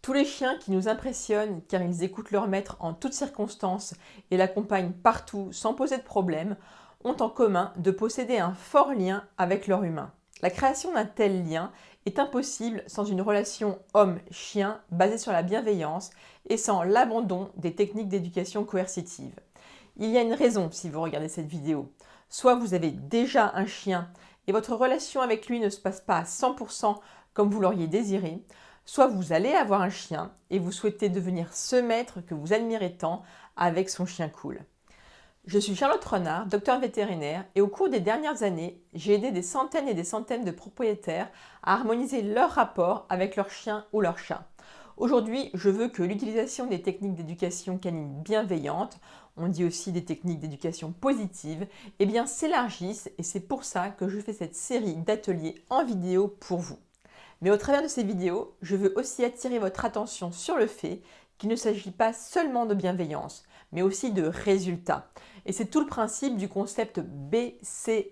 Tous les chiens qui nous impressionnent car ils écoutent leur maître en toutes circonstances et l'accompagnent partout sans poser de problème ont en commun de posséder un fort lien avec leur humain. La création d'un tel lien est impossible sans une relation homme-chien basée sur la bienveillance et sans l'abandon des techniques d'éducation coercitive. Il y a une raison si vous regardez cette vidéo. Soit vous avez déjà un chien et votre relation avec lui ne se passe pas à 100% comme vous l'auriez désiré, soit vous allez avoir un chien et vous souhaitez devenir ce maître que vous admirez tant avec son chien cool. Je suis Charlotte Renard, docteur vétérinaire, et au cours des dernières années, j'ai aidé des centaines et des centaines de propriétaires à harmoniser leur rapport avec leur chien ou leur chat. Aujourd'hui, je veux que l'utilisation des techniques d'éducation canine bienveillante, on dit aussi des techniques d'éducation positive, eh bien s'élargisse, et c'est pour ça que je fais cette série d'ateliers en vidéo pour vous. Mais au travers de ces vidéos, je veux aussi attirer votre attention sur le fait qu'il ne s'agit pas seulement de bienveillance, mais aussi de résultats. Et c'est tout le principe du concept BCMB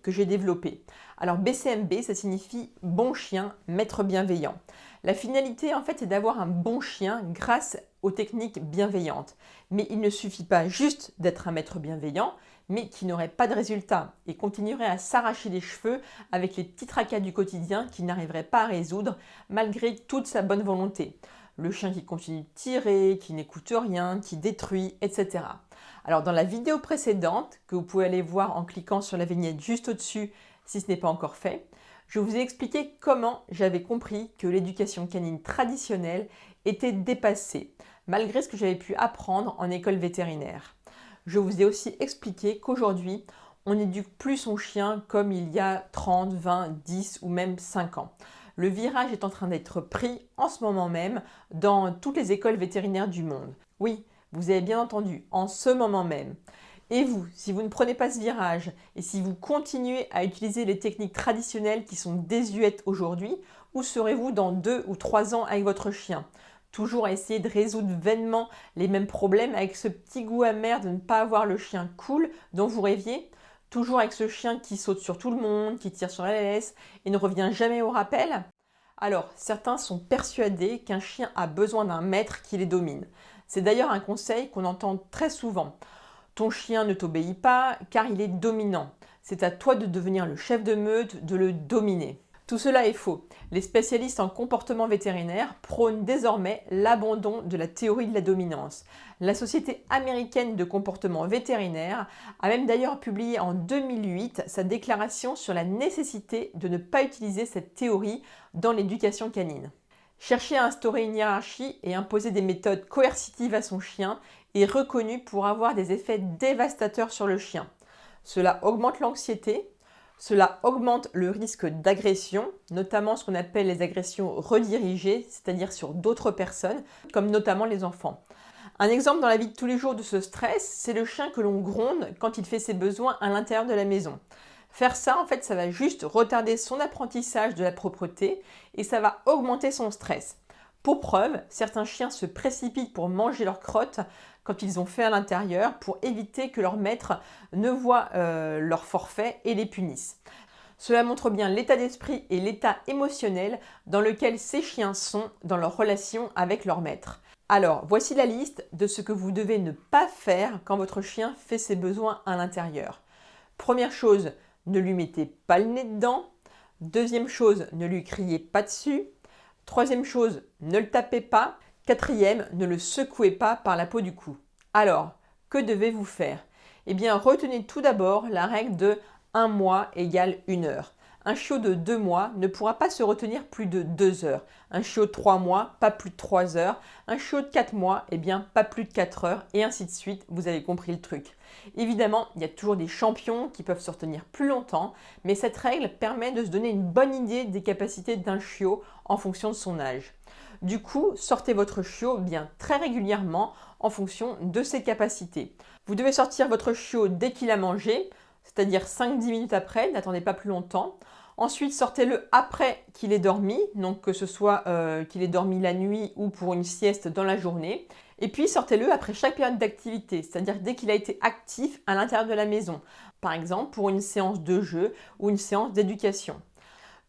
que j'ai développé. Alors BCMB, ça signifie bon chien, maître bienveillant. La finalité, en fait, c'est d'avoir un bon chien grâce aux techniques bienveillantes. Mais il ne suffit pas juste d'être un maître bienveillant, mais qui n'aurait pas de résultat et continuerait à s'arracher les cheveux avec les petits tracas du quotidien qu'il n'arriverait pas à résoudre malgré toute sa bonne volonté. Le chien qui continue de tirer, qui n'écoute rien, qui détruit, etc. Alors dans la vidéo précédente, que vous pouvez aller voir en cliquant sur la vignette juste au-dessus si ce n'est pas encore fait, je vous ai expliqué comment j'avais compris que l'éducation canine traditionnelle était dépassée, malgré ce que j'avais pu apprendre en école vétérinaire. Je vous ai aussi expliqué qu'aujourd'hui, on n'éduque plus son chien comme il y a 30, 20, 10 ou même 5 ans. Le virage est en train d'être pris en ce moment même dans toutes les écoles vétérinaires du monde. Oui, vous avez bien entendu, en ce moment même. Et vous, si vous ne prenez pas ce virage et si vous continuez à utiliser les techniques traditionnelles qui sont désuètes aujourd'hui, où serez-vous dans 2 ou 3 ans avec votre chien ? Toujours à essayer de résoudre vainement les mêmes problèmes avec ce petit goût amer de ne pas avoir le chien cool dont vous rêviez ? Toujours avec ce chien qui saute sur tout le monde, qui tire sur la laisse et ne revient jamais au rappel ? Alors, certains sont persuadés qu'un chien a besoin d'un maître qui les domine. C'est d'ailleurs un conseil qu'on entend très souvent. Ton chien ne t'obéit pas car il est dominant. C'est à toi de devenir le chef de meute, de le dominer. Tout cela est faux. Les spécialistes en comportement vétérinaire prônent désormais l'abandon de la théorie de la dominance. La Société américaine de comportement vétérinaire a même d'ailleurs publié en 2008 sa déclaration sur la nécessité de ne pas utiliser cette théorie dans l'éducation canine. Chercher à instaurer une hiérarchie et imposer des méthodes coercitives à son chien est reconnu pour avoir des effets dévastateurs sur le chien. Cela augmente l'anxiété. Cela augmente le risque d'agression, notamment ce qu'on appelle les agressions redirigées, c'est-à-dire sur d'autres personnes, comme notamment les enfants. Un exemple dans la vie de tous les jours de ce stress, c'est le chien que l'on gronde quand il fait ses besoins à l'intérieur de la maison. Faire ça, en fait, ça va juste retarder son apprentissage de la propreté et ça va augmenter son stress. Pour preuve, certains chiens se précipitent pour manger leur crotte quand ils ont fait à l'intérieur pour éviter que leur maître ne voie leur forfait et les punisse. Cela montre bien l'état d'esprit et l'état émotionnel dans lequel ces chiens sont dans leur relation avec leur maître. Alors, voici la liste de ce que vous devez ne pas faire quand votre chien fait ses besoins à l'intérieur. Première chose, ne lui mettez pas le nez dedans. Deuxième chose, ne lui criez pas dessus. Troisième chose, ne le tapez pas. Quatrième, ne le secouez pas par la peau du cou. Alors, que devez-vous faire ? Eh bien, retenez tout d'abord la règle de 1 mois égale 1 heure. Un chiot de 2 mois ne pourra pas se retenir plus de 2 heures. Un chiot de 3 mois, pas plus de 3 heures. Un chiot de 4 mois, eh bien, pas plus de 4 heures. Et ainsi de suite, vous avez compris le truc. Évidemment, il y a toujours des champions qui peuvent se retenir plus longtemps, mais cette règle permet de se donner une bonne idée des capacités d'un chiot en fonction de son âge. Du coup, sortez votre chiot bien très régulièrement en fonction de ses capacités. Vous devez sortir votre chiot dès qu'il a mangé, c'est-à-dire 5-10 minutes après, n'attendez pas plus longtemps. Ensuite, sortez-le après qu'il ait dormi, donc que ce soit qu'il ait dormi la nuit ou pour une sieste dans la journée. Et puis, sortez-le après chaque période d'activité, c'est-à-dire dès qu'il a été actif à l'intérieur de la maison. Par exemple, pour une séance de jeu ou une séance d'éducation.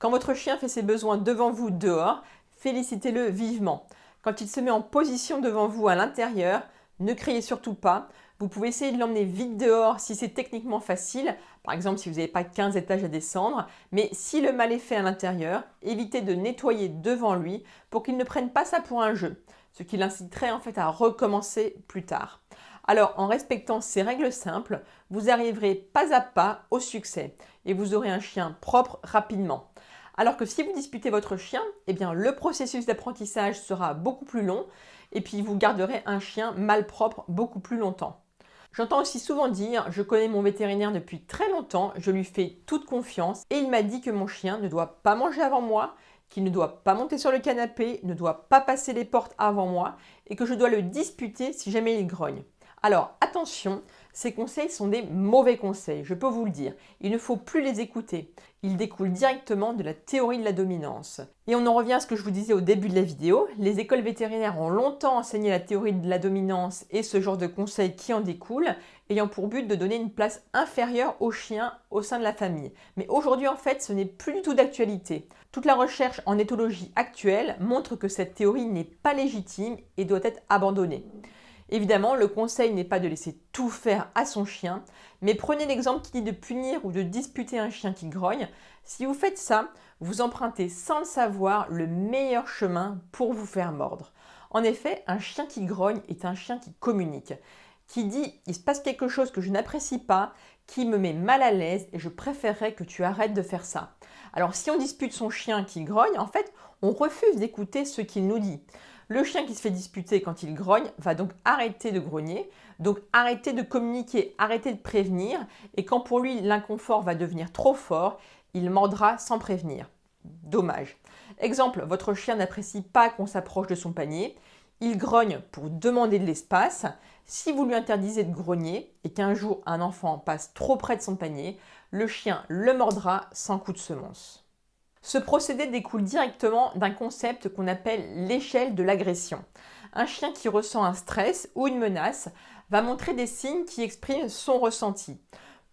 Quand votre chien fait ses besoins devant vous dehors, félicitez-le vivement. Quand il se met en position devant vous à l'intérieur, ne criez surtout pas. Vous pouvez essayer de l'emmener vite dehors si c'est techniquement facile, par exemple si vous n'avez pas 15 étages à descendre, mais si le mal est fait à l'intérieur, évitez de nettoyer devant lui pour qu'il ne prenne pas ça pour un jeu, ce qui l'inciterait en fait à recommencer plus tard. Alors en respectant ces règles simples, vous arriverez pas à pas au succès et vous aurez un chien propre rapidement. Alors que si vous disputez votre chien, eh bien, le processus d'apprentissage sera beaucoup plus long et puis vous garderez un chien malpropre beaucoup plus longtemps. J'entends aussi souvent dire « je connais mon vétérinaire depuis très longtemps, je lui fais toute confiance et il m'a dit que mon chien ne doit pas manger avant moi, qu'il ne doit pas monter sur le canapé, ne doit pas passer les portes avant moi et que je dois le disputer si jamais il grogne. » Alors attention, ces conseils sont des mauvais conseils, je peux vous le dire. Il ne faut plus les écouter. Ils découlent directement de la théorie de la dominance. Et on en revient à ce que je vous disais au début de la vidéo. Les écoles vétérinaires ont longtemps enseigné la théorie de la dominance et ce genre de conseils qui en découlent, ayant pour but de donner une place inférieure aux chiens au sein de la famille. Mais aujourd'hui, en fait, ce n'est plus du tout d'actualité. Toute la recherche en éthologie actuelle montre que cette théorie n'est pas légitime et doit être abandonnée. Évidemment, le conseil n'est pas de laisser tout faire à son chien, mais prenez l'exemple qui dit de punir ou de disputer un chien qui grogne. Si vous faites ça, vous empruntez sans le savoir le meilleur chemin pour vous faire mordre. En effet, un chien qui grogne est un chien qui communique, qui dit « il se passe quelque chose que je n'apprécie pas, qui me met mal à l'aise et je préférerais que tu arrêtes de faire ça ». Alors si on dispute son chien qui grogne, en fait, on refuse d'écouter ce qu'il nous dit. Le chien qui se fait disputer quand il grogne va donc arrêter de grogner, donc arrêter de communiquer, arrêter de prévenir, et quand pour lui l'inconfort va devenir trop fort, il mordra sans prévenir. Dommage. Exemple, votre chien n'apprécie pas qu'on s'approche de son panier, il grogne pour demander de l'espace. Si vous lui interdisez de grogner et qu'un jour un enfant passe trop près de son panier, le chien le mordra sans coup de semonce. Ce procédé découle directement d'un concept qu'on appelle l'échelle de l'agression. Un chien qui ressent un stress ou une menace va montrer des signes qui expriment son ressenti.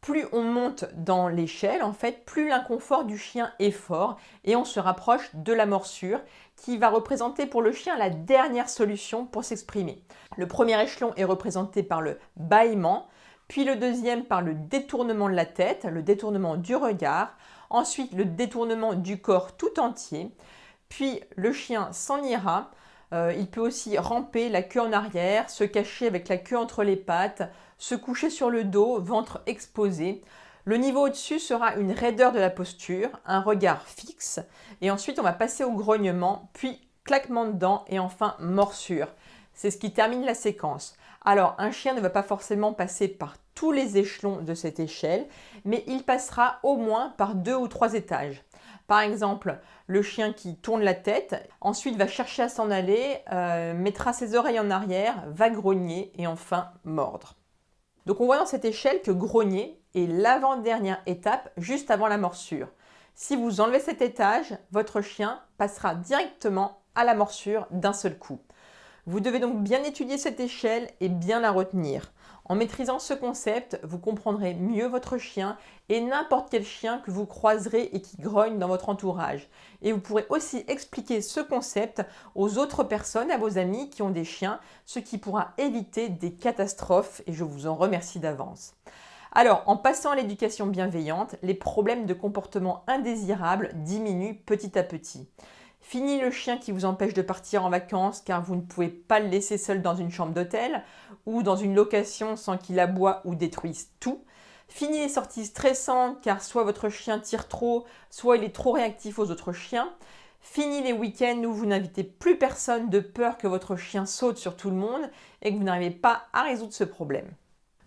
Plus on monte dans l'échelle, en fait, plus l'inconfort du chien est fort et on se rapproche de la morsure qui va représenter pour le chien la dernière solution pour s'exprimer. Le premier échelon est représenté par le bâillement, puis le deuxième par le détournement de la tête, le détournement du regard, ensuite le détournement du corps tout entier, puis le chien s'en ira. Il peut aussi ramper la queue en arrière, se cacher avec la queue entre les pattes, se coucher sur le dos, ventre exposé. Le niveau au-dessus sera une raideur de la posture, un regard fixe, et ensuite on va passer au grognement, puis claquement de dents et enfin morsure. C'est ce qui termine la séquence. Alors, un chien ne va pas forcément passer par tous les échelons de cette échelle, mais il passera au moins par 2 ou 3 étages. Par exemple, le chien qui tourne la tête, ensuite va chercher à s'en aller, mettra ses oreilles en arrière, va grogner et enfin mordre. Donc on voit dans cette échelle que grogner est l'avant-dernière étape juste avant la morsure. Si vous enlevez cet étage, votre chien passera directement à la morsure d'un seul coup. Vous devez donc bien étudier cette échelle et bien la retenir. En maîtrisant ce concept, vous comprendrez mieux votre chien et n'importe quel chien que vous croiserez et qui grogne dans votre entourage. Et vous pourrez aussi expliquer ce concept aux autres personnes, à vos amis qui ont des chiens, ce qui pourra éviter des catastrophes et je vous en remercie d'avance. Alors, en passant à l'éducation bienveillante, les problèmes de comportement indésirable diminuent petit à petit. Fini le chien qui vous empêche de partir en vacances car vous ne pouvez pas le laisser seul dans une chambre d'hôtel ou dans une location sans qu'il aboie ou détruise tout. Fini les sorties stressantes car soit votre chien tire trop, soit il est trop réactif aux autres chiens. Fini les week-ends où vous n'invitez plus personne de peur que votre chien saute sur tout le monde et que vous n'arrivez pas à résoudre ce problème.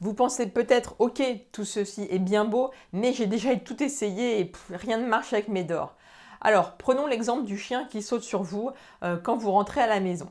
Vous pensez peut-être, ok, tout ceci est bien beau, mais j'ai déjà tout essayé et rien ne marche avec Médor. Alors, prenons l'exemple du chien qui saute sur vous quand vous rentrez à la maison.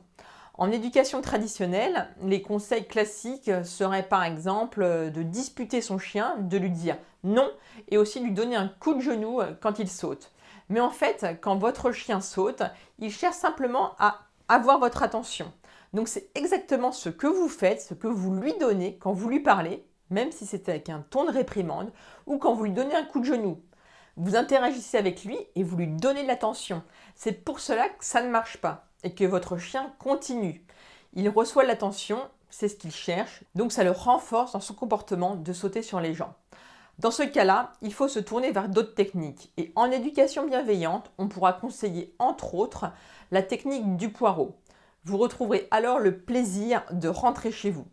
En éducation traditionnelle, les conseils classiques seraient par exemple de disputer son chien, de lui dire non et aussi lui donner un coup de genou quand il saute. Mais en fait, quand votre chien saute, il cherche simplement à avoir votre attention. Donc c'est exactement ce que vous faites, ce que vous lui donnez quand vous lui parlez, même si c'est avec un ton de réprimande ou quand vous lui donnez un coup de genou. Vous interagissez avec lui et vous lui donnez de l'attention. C'est pour cela que ça ne marche pas et que votre chien continue. Il reçoit de l'attention, c'est ce qu'il cherche, donc ça le renforce dans son comportement de sauter sur les gens. Dans ce cas-là, il faut se tourner vers d'autres techniques. Et en éducation bienveillante, on pourra conseiller entre autres la technique du poireau. Vous retrouverez alors le plaisir de rentrer chez vous.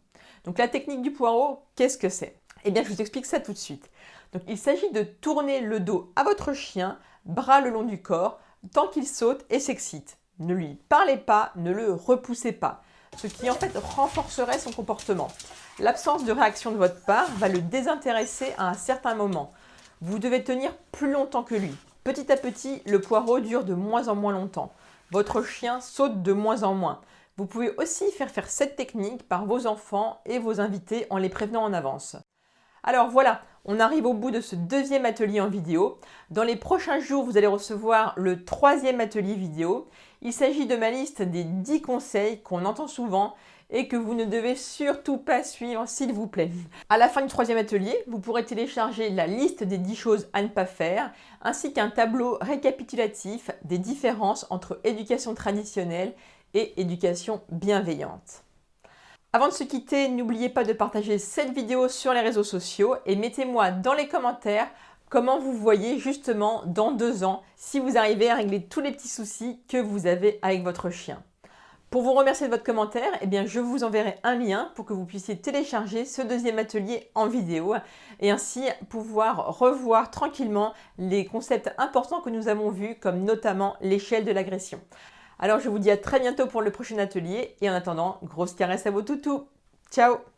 Donc la technique du poireau, qu'est-ce que c'est? Eh bien, je vous explique ça tout de suite. Donc il s'agit de tourner le dos à votre chien, bras le long du corps, tant qu'il saute et s'excite. Ne lui parlez pas, ne le repoussez pas, ce qui en fait renforcerait son comportement. L'absence de réaction de votre part va le désintéresser à un certain moment. Vous devez tenir plus longtemps que lui. Petit à petit, le poireau dure de moins en moins longtemps. Votre chien saute de moins en moins. Vous pouvez aussi faire cette technique par vos enfants et vos invités en les prévenant en avance. Alors voilà, on arrive au bout de ce deuxième atelier en vidéo. Dans les prochains jours, vous allez recevoir le troisième atelier vidéo. Il s'agit de ma liste des 10 conseils qu'on entend souvent et que vous ne devez surtout pas suivre, s'il vous plaît. À la fin du troisième atelier, vous pourrez télécharger la liste des 10 choses à ne pas faire, ainsi qu'un tableau récapitulatif des différences entre éducation traditionnelle et éducation bienveillante. Avant de se quitter, n'oubliez pas de partager cette vidéo sur les réseaux sociaux et mettez-moi dans les commentaires comment vous voyez justement dans 2 ans si vous arrivez à régler tous les petits soucis que vous avez avec votre chien. Pour vous remercier de votre commentaire, eh bien, je vous enverrai un lien pour que vous puissiez télécharger ce deuxième atelier en vidéo et ainsi pouvoir revoir tranquillement les concepts importants que nous avons vus, comme notamment l'échelle de l'agression. Alors je vous dis à très bientôt pour le prochain atelier et en attendant, grosse caresse à vos toutous. Ciao!